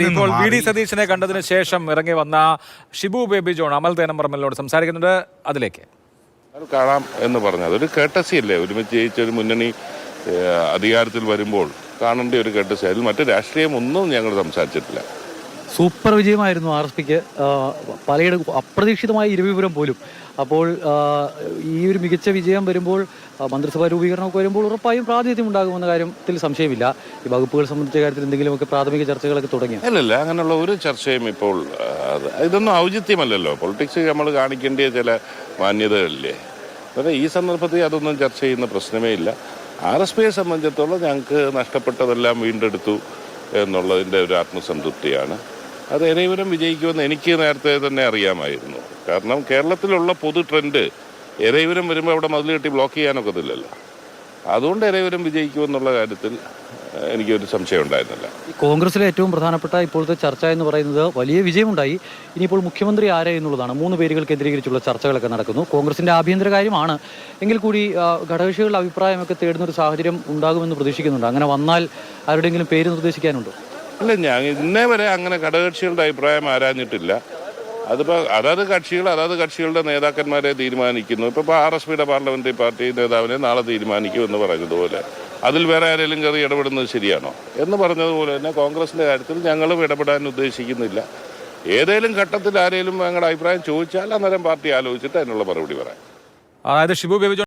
ഇപ്പോൾ V D സതീശനെ കണ്ടതിന് ശേഷം ഇറങ്ങി വന്ന ഷിബു ബേബി ജോൺ അമൽ തേനമ്പറമ്പലിനോട് സംസാരിക്കുന്നുണ്ട്. അതിലേക്ക് കാണാം എന്ന് പറഞ്ഞു. അതൊരു കേട്ടസി അല്ലേ? ഒരുമിച്ച് ജയിച്ചൊരു മുന്നണി അധികാരത്തിൽ വരുമ്പോൾ കാണേണ്ട ഒരു കേട്ടസി. അതിൽ മറ്റു രാഷ്ട്രീയം ഒന്നും ഞങ്ങൾ സംസാരിച്ചിട്ടില്ല. സൂപ്പർ വിജയമായിരുന്നു ആർ എസ് പിക്ക്, പലയിടം അപ്രതീക്ഷിതമായ ഇരുവിപുരം പോലും. അപ്പോൾ ഈ ഒരു മികച്ച വിജയം വരുമ്പോൾ മന്ത്രിസഭാ രൂപീകരണമൊക്കെ വരുമ്പോൾ ഉറപ്പായും പ്രാതിനിധ്യം ഉണ്ടാകുമെന്ന കാര്യത്തിൽ സംശയമില്ല. ഈ വകുപ്പുകൾ സംബന്ധിച്ച കാര്യത്തിൽ എന്തെങ്കിലുമൊക്കെ പ്രാഥമിക ചർച്ചകളൊക്കെ തുടങ്ങിയോ? അല്ലല്ല, അങ്ങനെയുള്ള ഒരു ചർച്ചയും ഇപ്പോൾ ഇതൊന്നും ഔചിത്യമല്ലല്ലോ. പൊളിറ്റിക്സ് നമ്മൾ കാണിക്കേണ്ട ചില മാന്യതകളില്ലേ? അതെ, ഈ സന്ദർഭത്തിൽ അതൊന്നും ചർച്ച ചെയ്യുന്ന പ്രശ്നമേ ഇല്ല. ആർ എസ് പിയെ സംബന്ധിച്ചിടത്തോളം ഞങ്ങൾക്ക് നഷ്ടപ്പെട്ടതെല്ലാം വീണ്ടെടുത്തു എന്നുള്ളതിൻ്റെ ഒരു ആത്മസംതൃപ്തിയാണ്. അത് ഏറെവരും വിജയിക്കുമെന്ന് എനിക്ക് നേരത്തെ തന്നെ അറിയാമായിരുന്നു. കാരണം കേരളത്തിലുള്ള പൊതു ട്രെൻഡ് ഏറെവരും വരുമ്പോൾ അവിടെ മതിൽ കെട്ടി ബ്ലോക്ക് ചെയ്യാനൊക്കത്തില്ലല്ലോ. അതുകൊണ്ട് ഏറെവരും വിജയിക്കുമെന്നുള്ള കാര്യത്തിൽ എനിക്കൊരു സംശയം ഉണ്ടായിരുന്നില്ല. കോൺഗ്രസിലെ ഏറ്റവും പ്രധാനപ്പെട്ട ഇപ്പോഴത്തെ ചർച്ച എന്ന് പറയുന്നത് വലിയ വിജയമുണ്ടായി, ഇനിയിപ്പോൾ മുഖ്യമന്ത്രി ആരെ എന്നുള്ളതാണ്. 3 പേരുകൾ കേന്ദ്രീകരിച്ചുള്ള ചർച്ചകളൊക്കെ നടക്കുന്നു. കോൺഗ്രസിന്റെ ആഭ്യന്തര കാര്യമാണ് എങ്കിൽ കൂടി ഘടകകക്ഷികളുടെ അഭിപ്രായമൊക്കെ തേടുന്ന ഒരു സാഹചര്യം ഉണ്ടാകുമെന്ന് പ്രതീക്ഷിക്കുന്നുണ്ട്. അങ്ങനെ വന്നാൽ ആരുടെയെങ്കിലും പേര് നിർദ്ദേശിക്കാനുണ്ടോ? അല്ല, ഞാൻ ഇന്നേ വരെ അങ്ങനെ ഘടകകക്ഷികളുടെ അഭിപ്രായം ആരാഞ്ഞിട്ടില്ല. അതിപ്പോൾ അതാത് കക്ഷികളുടെ നേതാക്കന്മാരെ തീരുമാനിക്കുന്നു. ഇപ്പോൾ ആർ എസ് പിയുടെ പാർലമെന്ററി പാർട്ടി നേതാവിനെ നാളെ തീരുമാനിക്കും എന്ന് പറഞ്ഞതുപോലെ അതിൽ വേറെ ആരെങ്കിലും കയറി ഇടപെടുന്നത് ശരിയാണോ എന്ന് പറഞ്ഞതുപോലെ തന്നെ കോൺഗ്രസിൻ്റെ കാര്യത്തിൽ ഞങ്ങളും ഇടപെടാൻ ഉദ്ദേശിക്കുന്നില്ല. ഏതെങ്കിലും ഘട്ടത്തിൽ ആരെങ്കിലും ഞങ്ങളുടെ അഭിപ്രായം ചോദിച്ചാൽ അന്നേരം പാർട്ടി ആലോചിച്ചിട്ട് അതിനുള്ള മറുപടി പറയാം. അതായത് ഷിബു ബേബി ജോൺ